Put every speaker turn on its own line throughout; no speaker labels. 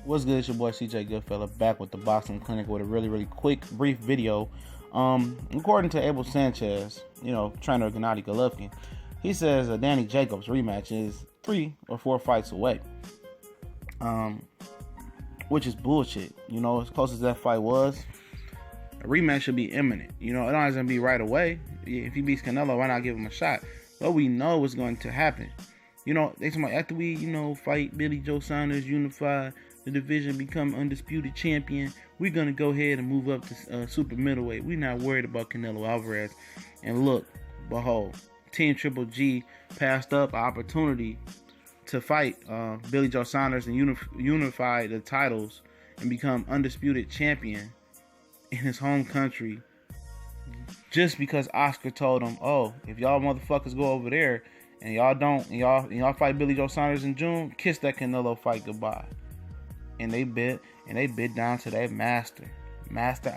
What's good? It's your boy CJ Goodfella back with the Boxing Clinic with a really quick, brief video. According to Able Sanchez, trainer of Gennady Golovkin, he says a Danny Jacobs rematch is 3 or 4 fights away. Which is bullshit. As close as that fight was, a rematch should be imminent. It don't have to be right away. If he beats Canelo, why not give him a shot? But we know what's going to happen. They talking about after we, fight Billy Joe Saunders, unify the division, become undisputed champion, we're going to go ahead and move up to super middleweight. We're not worried about Canelo Alvarez. And look, behold, Team Triple G passed up an opportunity to fight Billy Joe Saunders and unify the titles and become undisputed champion in his home country, just because Oscar told him, oh, if y'all motherfuckers go over there and y'all don't, and y'all fight Billy Joe Saunders in June, kiss that Canelo fight goodbye. And they bit down to that master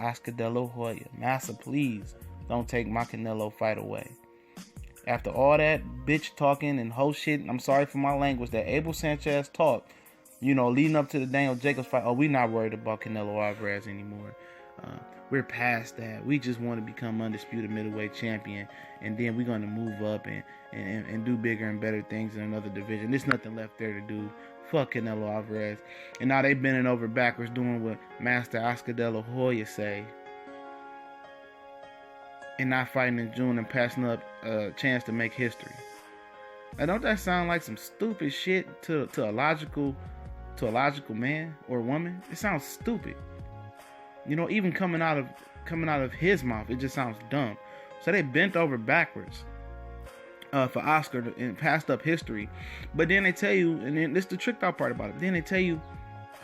Oscar De La Hoya. Master, please don't take my Canelo fight away. After all that bitch talking and whole shit, I'm sorry for my language, that Able Sanchez talked, leading up to the Daniel Jacobs fight. Oh, we not worried about Canelo Alvarez anymore. We're past that. We just want to become undisputed middleweight champion, and then we're going to move up and do bigger and better things in another division. There's nothing left there to do. Fuck Canelo Alvarez. And now they bending over backwards doing what Master Oscar De La Hoya say, and not fighting in June and passing up a chance to make history. Now, don't that sound like some stupid shit to a logical man or woman? It sounds stupid. Even coming out of his mouth, it just sounds dumb. So they bent over backwards for Oscar and passed up history. But then they tell you, and then this is the tricked out part about it. Then they tell you,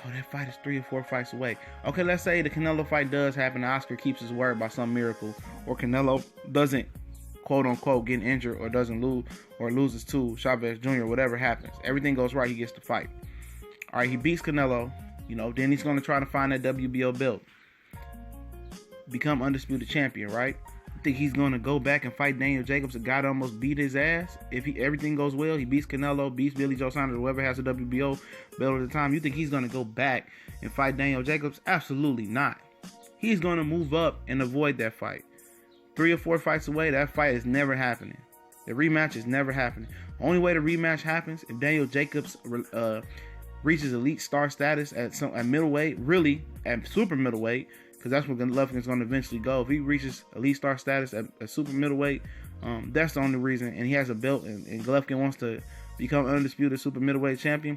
oh, that fight is 3 or 4 fights away. Okay, let's say the Canelo fight does happen, Oscar keeps his word by some miracle, or Canelo doesn't, quote unquote, get injured or doesn't lose or loses to Chavez Jr. Whatever happens, everything goes right, he gets to fight. All right, he beats Canelo. Then he's going to try to find that WBO belt, become undisputed champion, right? I think he's going to go back and fight Daniel Jacobs, a guy that almost beat his ass. If everything goes well, he beats Canelo, beats Billy Joe Saunders, whoever has the WBO belt at the time. You think he's going to go back and fight Daniel Jacobs? Absolutely not. He's going to move up and avoid that fight. 3 or 4 fights away, that fight is never happening. The rematch is never happening. Only way the rematch happens if Daniel Jacobs reaches elite star status at middleweight, really at super middleweight, because that's where Golovkin's going to eventually go. If he reaches elite star status at super middleweight, that's the only reason. And he has a belt, and Golovkin wants to become undisputed super middleweight champion.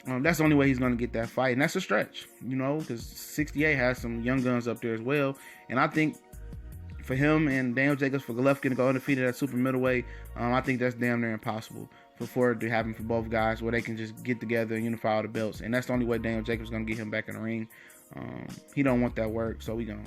That's the only way he's going to get that fight, and that's a stretch, because 68 has some young guns up there as well. And I think for him and Daniel Jacobs, for Golovkin to go undefeated at super middleweight, I think that's damn near impossible for it to happen for both guys, where they can just get together and unify all the belts. And that's the only way Daniel Jacobs is going to get him back in the ring. He don't want that work, so we gonna